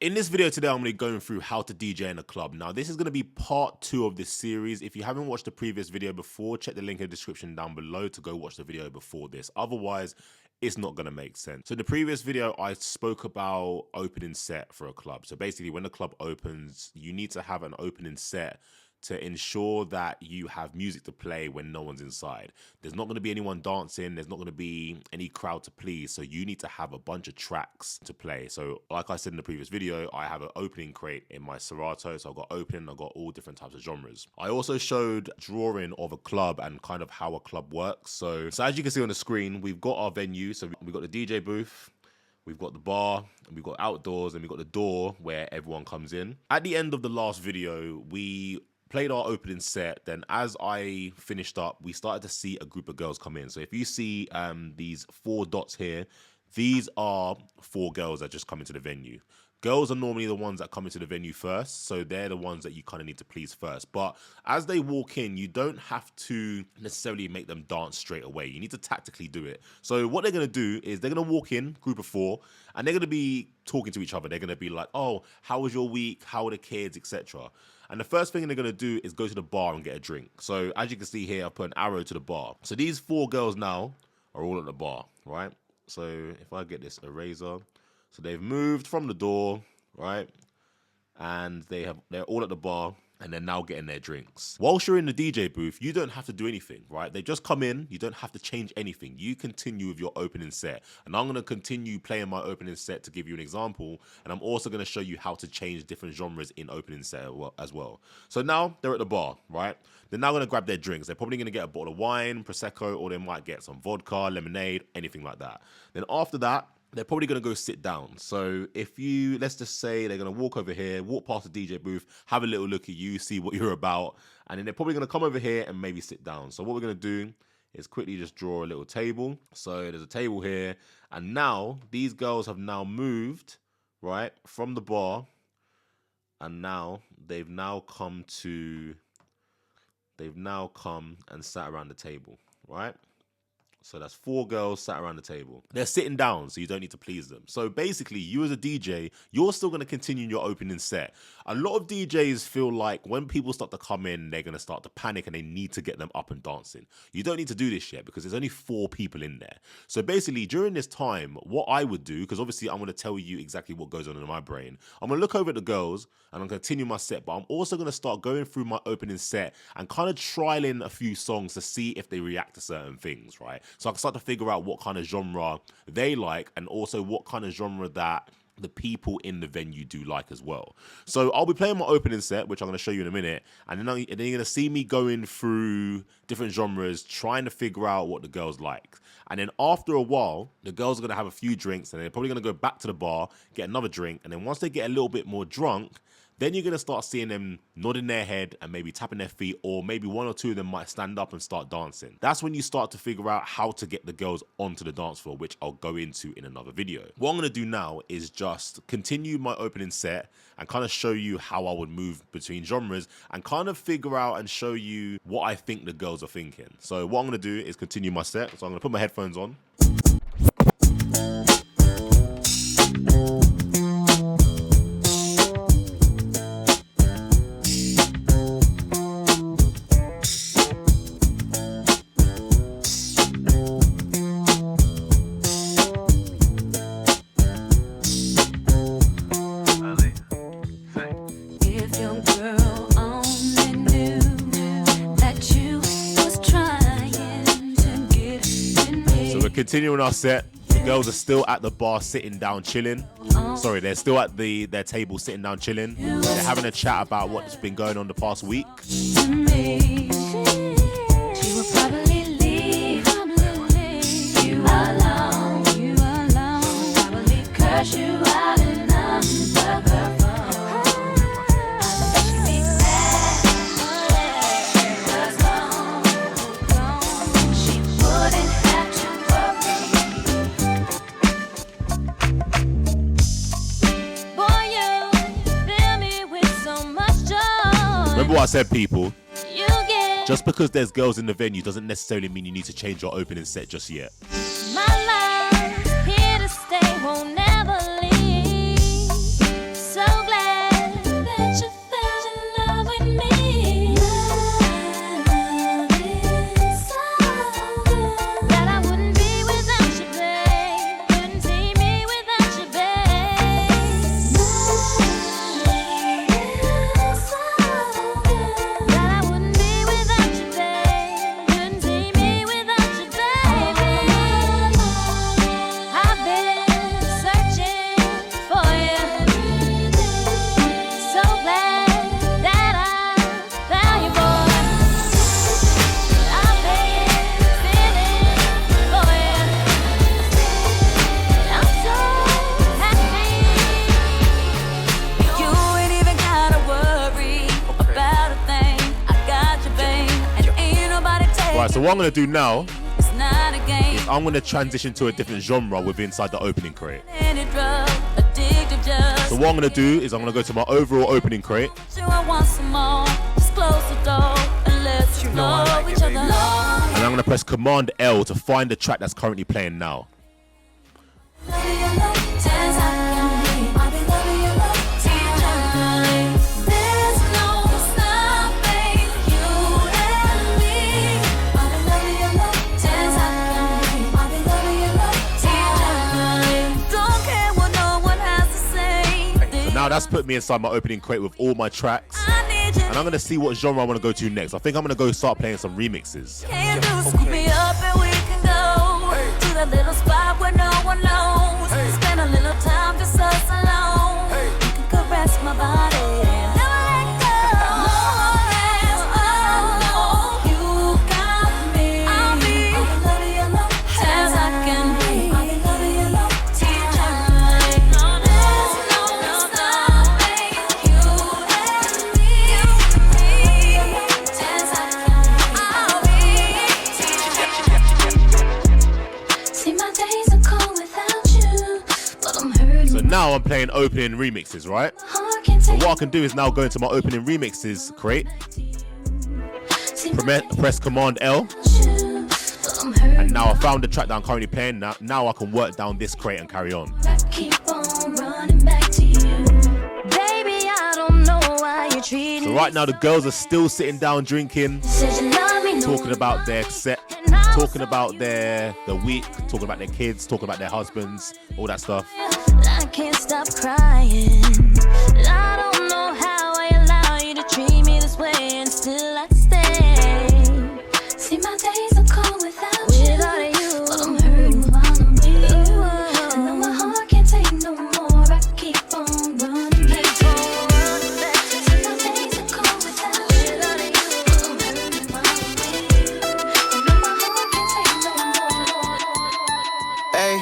In this video today, I'm going to be going through how to DJ in a club. Now, this is going to be part 2 of this series. If you haven't watched the previous video before, check the link in the description down below to go watch the video before this. Otherwise, it's not going to make sense. So in the previous video, I spoke about opening set for a club. So basically, when the club opens, you need to have an opening set to ensure that you have music to play when no one's inside. There's not going to be anyone dancing. There's not going to be any crowd to please. So you need to have a bunch of tracks to play. So like I said in the previous video, I have an opening crate in my Serato. So I've got opening, I've got all different types of genres. I also showed drawing of a club and kind of how a club works. So as you can see on the screen, we've got our venue. So we've got the DJ booth, we've got the bar, and we've got outdoors, and we've got the door where everyone comes in. At the end of the last video, we played our opening set. Then as I finished up, we started to see a group of girls come in. So if you see these 4 dots here, these are 4 girls that just come into the venue. Girls are normally the ones that come into the venue first, so they're the ones that you kind of need to please first. But as they walk in, you don't have to necessarily make them dance straight away. You need to tactically do it. So what they're going to do is they're going to walk in, group of 4, and they're going to be talking to each other. They're going to be like, oh, how was your week? How are the kids, etc. And the first thing they're going to do is go to the bar and get a drink. So as you can see here, I've put an arrow to the bar. So these 4 girls now are all at the bar, right? So if I get this eraser, so they've moved from the door, right? And they're all at the bar, and they're now getting their drinks. Whilst you're in the DJ booth, you don't have to do anything, right? They just come in, you don't have to change anything. You continue with your opening set. And I'm gonna continue playing my opening set to give you an example. And I'm also gonna show you how to change different genres in opening set as well. So now they're at the bar, right? They're now gonna grab their drinks. They're probably gonna get a bottle of wine, Prosecco, or they might get some vodka, lemonade, anything like that. Then after that, they're probably going to go sit down. So if you, let's just say they're going to walk over here, walk past the DJ booth, have a little look at you, see what you're about, and then they're probably going to come over here and maybe sit down. So what we're going to do is quickly just draw a little table. So there's a table here, and now these girls have now moved, right, from the bar, and now they've now come and sat around the table, right? So that's 4 girls sat around the table. They're sitting down, so you don't need to please them. So basically, you as a DJ, you're still going to continue your opening set. A lot of DJs feel like when people start to come in, they're going to start to panic and they need to get them up and dancing. You don't need to do this yet because there's only 4 people in there. So basically, during this time, what I would do, because obviously I'm going to tell you exactly what goes on in my brain, I'm going to look over at the girls and I'm going to continue my set, but I'm also going to start going through my opening set and kind of trialing a few songs to see if they react to certain things, right? So I can start to figure out what kind of genre they like and also what kind of genre that the people in the venue do like as well. So I'll be playing my opening set, which I'm going to show you in a minute, and then you're going to see me going through different genres, trying to figure out what the girls like. And then after a while, the girls are going to have a few drinks, and they're probably going to go back to the bar, get another drink, and then once they get a little bit more drunk, then you're going to start seeing them nodding their head and maybe tapping their feet, or maybe 1 or 2 of them might stand up and start dancing. That's when you start to figure out how to get the girls onto the dance floor, which I'll go into in another video. What I'm going to do now is just continue my opening set and kind of show you how I would move between genres and kind of figure out and show you what I think the girls are thinking. So what I'm going to do is continue my set. So I'm going to put my headphones on. Continuing our set, the girls are still at the bar sitting down chilling. Sorry, they're still at their table sitting down chilling. They're having a chat about what's been going on the past week. Remember what I said, people? Just because there's girls in the venue doesn't necessarily mean you need to change your opening set just yet. My love, here to stay, won't never leave. So Right, so what I'm going to do now is I'm going to transition to a different genre within inside the opening crate. So what I'm going to do is I'm going to go to my overall opening crate. And I'm going to press Command L to find the track that's currently playing now. Now that's put me inside my opening crate with all my tracks, and I'm gonna see what genre I want to go to next. I think I'm gonna go start playing some remixes. Can you scoop me up and we can go to that little spot where no one knows? Spend a little time just us alone. You can caress my body. Never let go. You got me. I'll be as I can be. Now I'm playing opening remixes, right? So what I can do is now go into my opening remixes crate, press Command L, and now I found the track that I'm currently playing. Now I can work down this crate and carry on. So right now the girls are still sitting down drinking, talking about their set, talking about the week, talking about their kids, talking about their husbands, all that stuff. I can't stop crying. I don't know how I allow you to treat me this way, and still I stay. See, my days are cold without you, but I'm hurting while I'm with you. And though my heart can't take no more, I keep on running back. See, my days are cold without you, but I'm hurting while I'm with you. And though my heart can't take no more. Hey,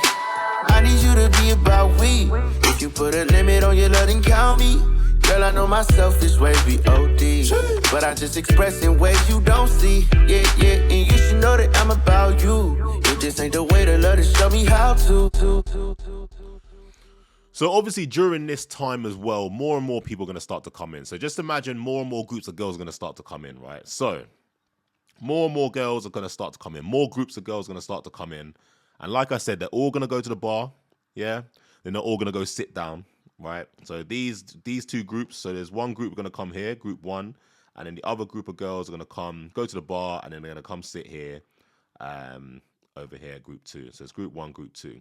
I need you to be about we. If you put a limit on your love, then count me. Girl, I know my selfish ways be OD, but I just express in ways you don't see. Yeah, and you should know that I'm about you. It just ain't the way to love to show me how to. So obviously during this time as well, more and more people are going to start to come in. So just imagine more and more groups of girls are going to start to come in, right? So more and more girls are going to start to come in. More groups of girls are going to start to come in. And like I said, they're all going to go to the bar, yeah? They're not all going to go sit down, right? So these two groups, so there's one group going to come here, group one, and then the other group of girls are going to go to the bar, and then they're going to come sit here, over here, group two. So it's group one, group two.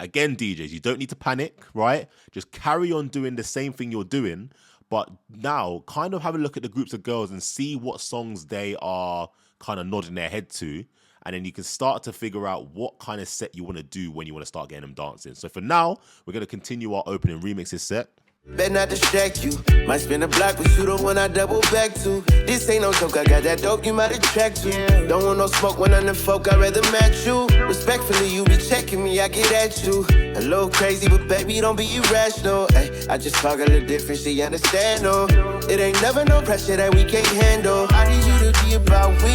Again, DJs, you don't need to panic, right? Just carry on doing the same thing you're doing, but now kind of have a look at the groups of girls and see what songs they are kind of nodding their head to. And then you can start to figure out what kind of set you want to do when you want to start getting them dancing. So for now, we're going to continue our opening remixes set. Better not distract you. Might spin a block with you, the one I double back to. This ain't no joke, I got that dope you might attract to. Don't want no smoke when I'm the folk, I'd rather match you. Respectfully, you be checking me, I get at you. A little crazy, but baby, don't be irrational. Ay, I just talk a little different, she understand, no. It ain't never no pressure that we can't handle. I need you to be about we.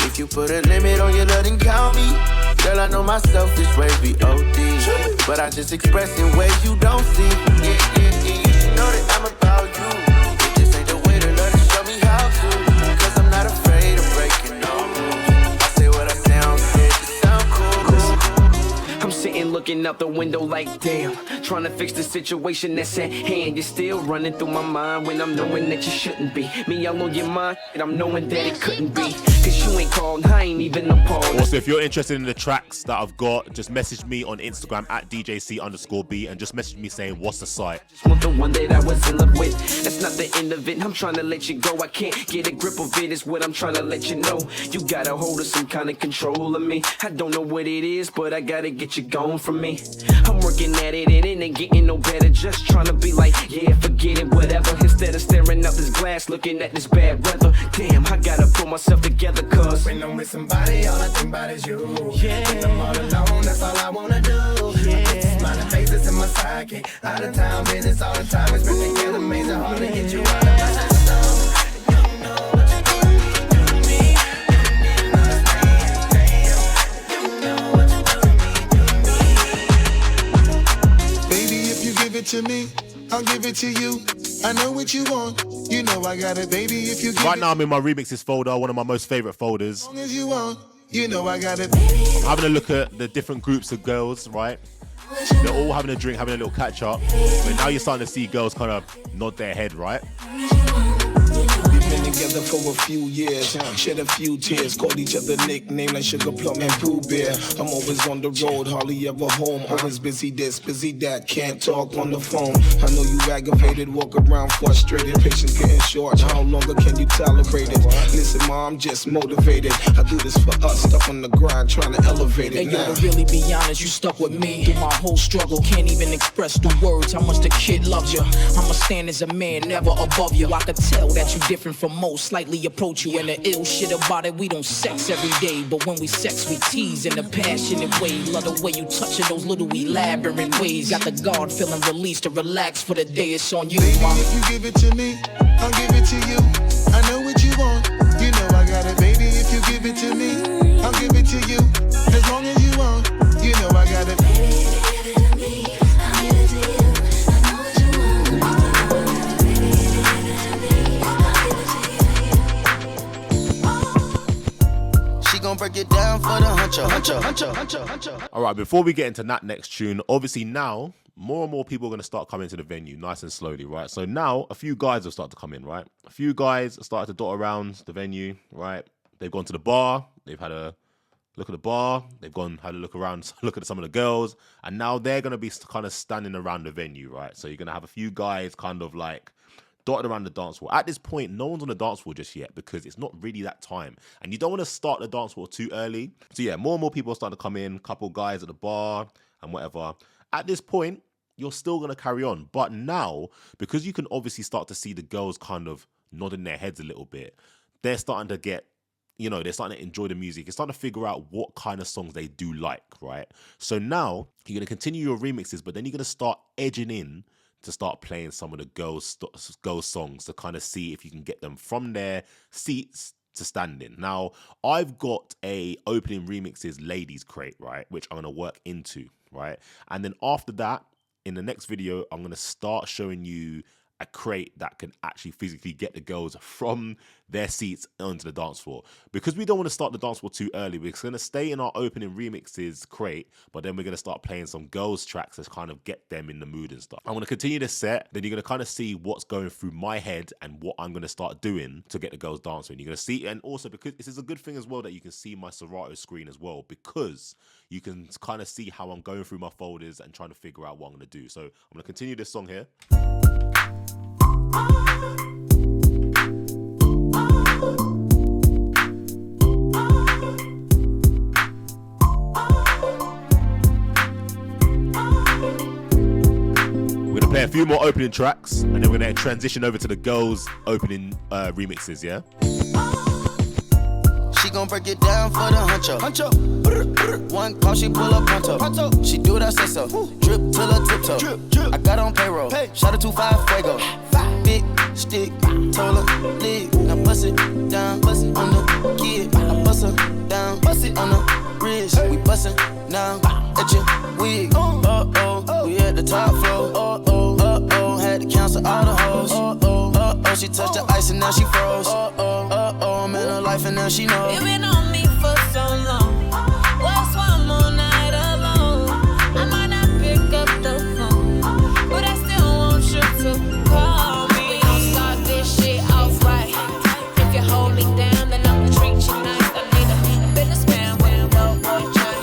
If you put a limit on your love, then count me. Girl, I know my selfish ways be OD, but I just express in ways you don't see. Yeah, you should know that I'm about you. It just ain't the way to love to show me how to. Cause I'm not afraid of breaking no rules. I say what I sound, say it to sound cool. I'm sitting looking out the window like damn, trying to fix the situation that's at hand. You're still running through my mind when I'm knowing that you shouldn't be. Me all on your mind, and I'm knowing that it couldn't be. Cause you ain't called, I ain't even appalled. Also, if you're interested in the tracks that I've got, just message me on Instagram at DJC_B and just message me saying what's the site. Just want the one that I was in love with. That's not the end of it, I'm trying to let you go. I can't get a grip of it, is what I'm trying to let you know. You got a hold of some kind of control of me. I don't know what it is, but I gotta get you gone from me. I'm working at it and it ain't getting no better. Just trying to be like, yeah, forget it, whatever. Instead of staring out this glass, looking at this bad weather. Damn, I gotta pull myself together, cause when I'm with somebody, all I think about is you. Yeah. When I'm all alone, that's all I wanna do. Yeah. Smiling faces in my sidekick. Out of town business all the time. It's been together, amazing, hard to get you out of my system. You know what you do to me. I'll give it to you. I know what you want. You know I got it, baby. If you give Right now I'm in my remixes folder, one of my most favorite folders. as long as you want, you know I got it. I'm having a look at the different groups of girls, right? They're all having a drink, having a little catch up. But now you're starting to see girls kind of nod their head, right? We've been together for a few years, shed a few tears, called each other nicknames like Sugar Plum and Pooh Bear. I'm always on the road, hardly ever home, always busy this, busy that, can't talk on the phone. I know you aggravated, walk around frustrated, patience getting short, how longer can you tolerate it? Listen, ma, I'm just motivated, I do this for us, stuck on the grind, trying to elevate it. Hey, yo, to really be honest, you stuck with me through my whole struggle. Can't even express through words how much the kid loves you. I'ma stand as a man, never above you. I could tell that you different from most, slightly approach you. And the ill shit about it, we don't sex every day, but when we sex, we tease in a passionate way. Love the way you touch it, those little elaborate ways. Got the guard feeling released to relax for the day. It's on you, Baby, mom. if you give it to me, I'll give it to you. I know what you want, you know I got it, baby. If you give it to me, I'll give it to you. As long as you want, you know I got it. She gon' break it down for the huncho. All right, before we get into that next tune, obviously now more and more people are going to start coming to the venue nice and slowly, right? So now a few guys have started to come in, right? A few guys started to dot around the venue, right? They've gone to the bar, they've had a look at the bar, they've gone, had a look around, look at some of the girls, and now they're going to be kind of standing around the venue, right? So you're going to have a few guys kind of like dotted around the dance floor. At this point, no one's on the dance floor just yet because it's not really that time. And you don't want to start the dance floor too early. So yeah, more and more people are starting to come in, couple guys at the bar and whatever. At this point, you're still going to carry on. But now, because you can obviously start to see the girls kind of nodding their heads a little bit, they're starting to get, you know, they're starting to enjoy the music. They're starting to figure out what kind of songs they do like, right? So now you're going to continue your remixes, but then you're going to start edging in to start playing some of the girls' songs to kind of see if you can get them from their seats to standing. Now, I've got a opening remixes ladies crate, right, which I'm going to work into, right? And then after that, in the next video, I'm going to start showing you a crate that can actually physically get the girls from their seats onto the dance floor. Because we don't want to start the dance floor too early, we're going to stay in our opening remixes crate, but then we're going to start playing some girls tracks to kind of get them in the mood and stuff. I'm going to continue this set, then you're going to kind of see what's going through my head and what I'm going to start doing to get the girls dancing. You're going to see, and also because this is a good thing as well that you can see my Serato screen as well, because you can kind of see how I'm going through my folders and trying to figure out what I'm going to do. So I'm going to continue this song here. We're gonna play a few more opening tracks and then we're gonna transition over to the girls' opening remixes, yeah? She gon' break it down for the huncho. One call, she pull up pronto. She do it, I say so. Drip till her tiptoe. I got on payroll. Shout out to 5 Fuego. Big stick, told her leg. Now bust it down, on the kid. I bust her down, on the wrist. We bustin' now at your wig. We at the top floor. Had to cancel all the hoes. She touched the ice and now she froze. I'm in her life and now she knows. You've been on me for so long. What's one more night alone? I might not pick up the phone, but I still want you to call me. We gon' start this shit off right. If you hold me down, then I'ma treat you nice. I need a businessman with a low boy try.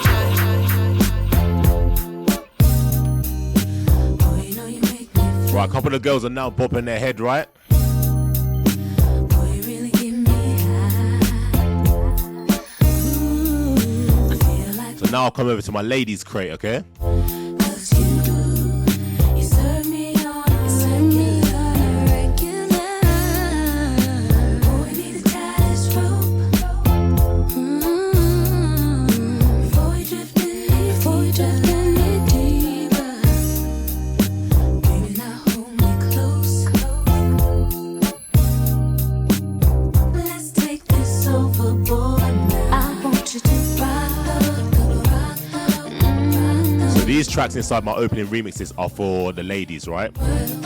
Boy, you know you make me feel. Right, a couple of girls are now bopping their head, right? Boy, you really get me high. Ooh, I feel like So now I'll come over to my ladies crate, okay? 'cause you serve me on a regular. Boy, we need to tie this rope. Before we drift any deeper. Baby, now hold me close. Let's take this overboard now. I want you to rock. So these tracks inside my opening remixes are for the ladies, right?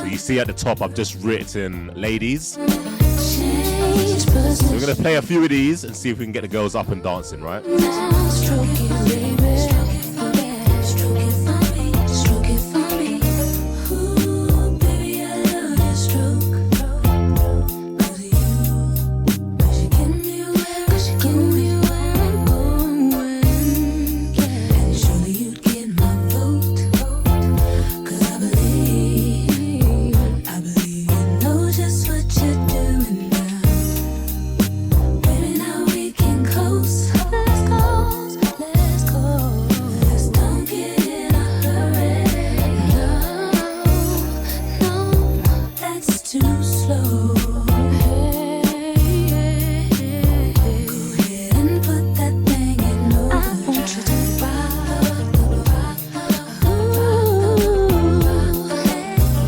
So you see at the top, I've just written ladies. Change So we're gonna play a few of these and see if we can get the girls up and dancing, right? now, stroke it, baby. Stroke it for me, stroke it for me. Ooh, baby, I love your stroke. 'Cause you get me where I'm going. And surely you'd get my vote. 'Cause I believe you know just what you're doing now. Baby, now we can close. Let's close. Let's don't get in a hurry. No, that's too slow. Go ahead and put that thing in overdrive. I want you to rock. Ooh,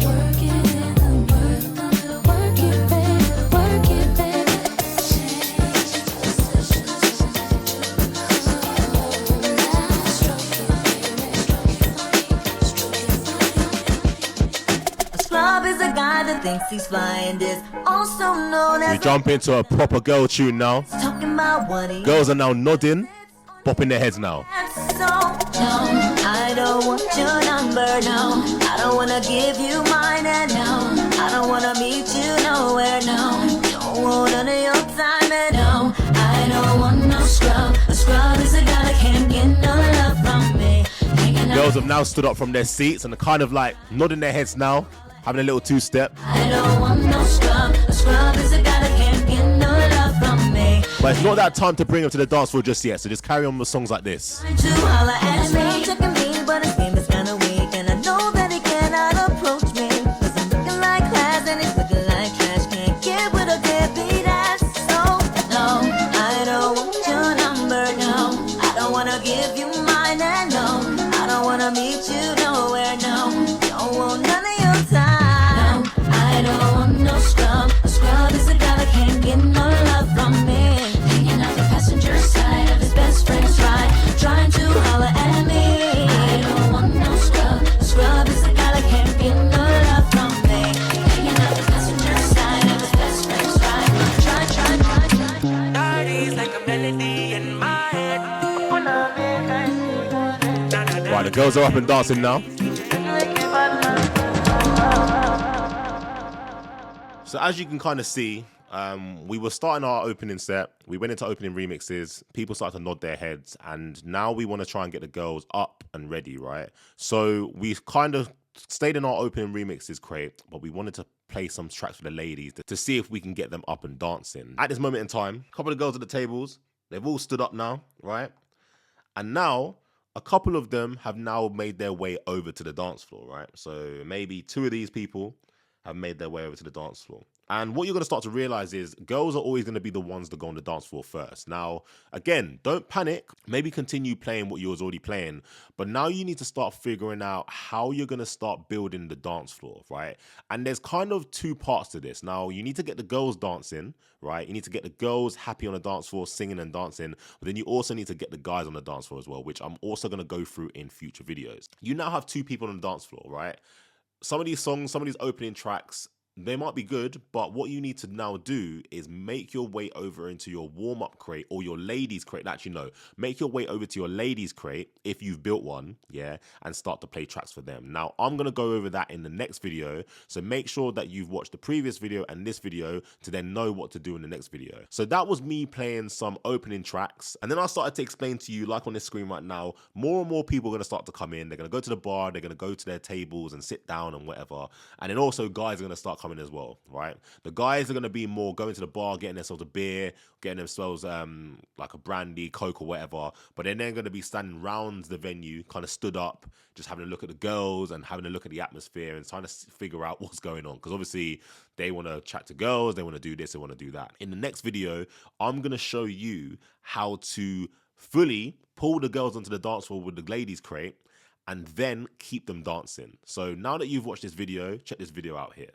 work it, baby, work it, baby. Change A scrub is a guy that thinks he's flying this, also known We as jump into a proper girl tune now. talking about what he Girls are now nodding, bopping their heads now. so. No, I don't want your number, no. I don't wanna give you mine, and no, I don't wanna meet you nowhere, no. Don't want none of your time, and no, I don't want no scrub. A scrub is a guy that can't get no love from me. Hanging out, Girls have now stood up from their seats and are kind of like nodding their heads now, having a little two-step. I don't want no scrub. A scrub is a guy that can't get no love from me. But it's not that time to bring them to the dance floor just yet, so just carry on with songs like this. Trying to holler at me, checking me, but his game is kinda weak, and I know that he cannot approach me. 'Cause I'm looking like class and he's looking like trash. Can't get with a deadbeat ass. So no, I don't want your number, no. I don't wanna give you mine, and no, I don't wanna meet you nowhere, no. Don't want none of your time. No, I don't want no scrub. A scrub is a guy that can't get no love from me. Hanging out the passenger side of his best friend's ride, trying to holler at me. I don't want no scrub. A scrub is a guy that can't get no love from me. Hanging out the passenger side of his best friend's ride, try. Parties like a melody in my head. Right, the girls are up and dancing now. So as you can kind of see, we were starting our opening set. We went into opening remixes. People started to nod their heads. And now we want to try and get the girls up and ready, right? So we kind of stayed in our opening remixes crate, but we wanted to play some tracks for the ladies to see if we can get them up and dancing. At this moment in time, a couple of girls at the tables, they've all stood up now, right? And now a couple of them have now made their way over to the dance floor, right? So maybe two of these people have made their way over to the dance floor. And what you're going to start to realize is girls are always going to be the ones that go on the dance floor first. Now, again, don't panic. Maybe continue playing what you was already playing. But now you need to start figuring out how you're going to start building the dance floor, right? And there's kind of two parts to this. Now, you need to get the girls dancing, right? You need to get the girls happy on the dance floor, singing and dancing. But then you also need to get the guys on the dance floor as well, which I'm also going to go through in future videos. You now have two people on the dance floor, right? Some of these songs, some of these opening tracks, they might be good, but what you need to now do is make your way over into your warm-up crate or your ladies crate. Actually, no, make your way over to your ladies crate if you've built one, yeah, and start to play tracks for them. Now, I'm going to go over that in the next video, so make sure that you've watched the previous video and this video to then know what to do in the next video. So that was me playing some opening tracks, and then I started to explain to you, like on this screen right now, more and more people are going to start to come in. They're going to go to the bar, they're going to go to their tables and sit down and whatever, and then also guys are going to start coming as well, right? The guys are going to be more going to the bar, getting themselves a beer, getting themselves like a brandy, Coke or whatever, but then they're going to be standing round the venue, kind of stood up, just having a look at the girls and having a look at the atmosphere and trying to figure out what's going on, because obviously they want to chat to girls, they want to do this, they want to do that. In the next video, I'm going to show you how to fully pull the girls onto the dance floor with the ladies crate and then keep them dancing. So now that you've watched this video, check this video out here.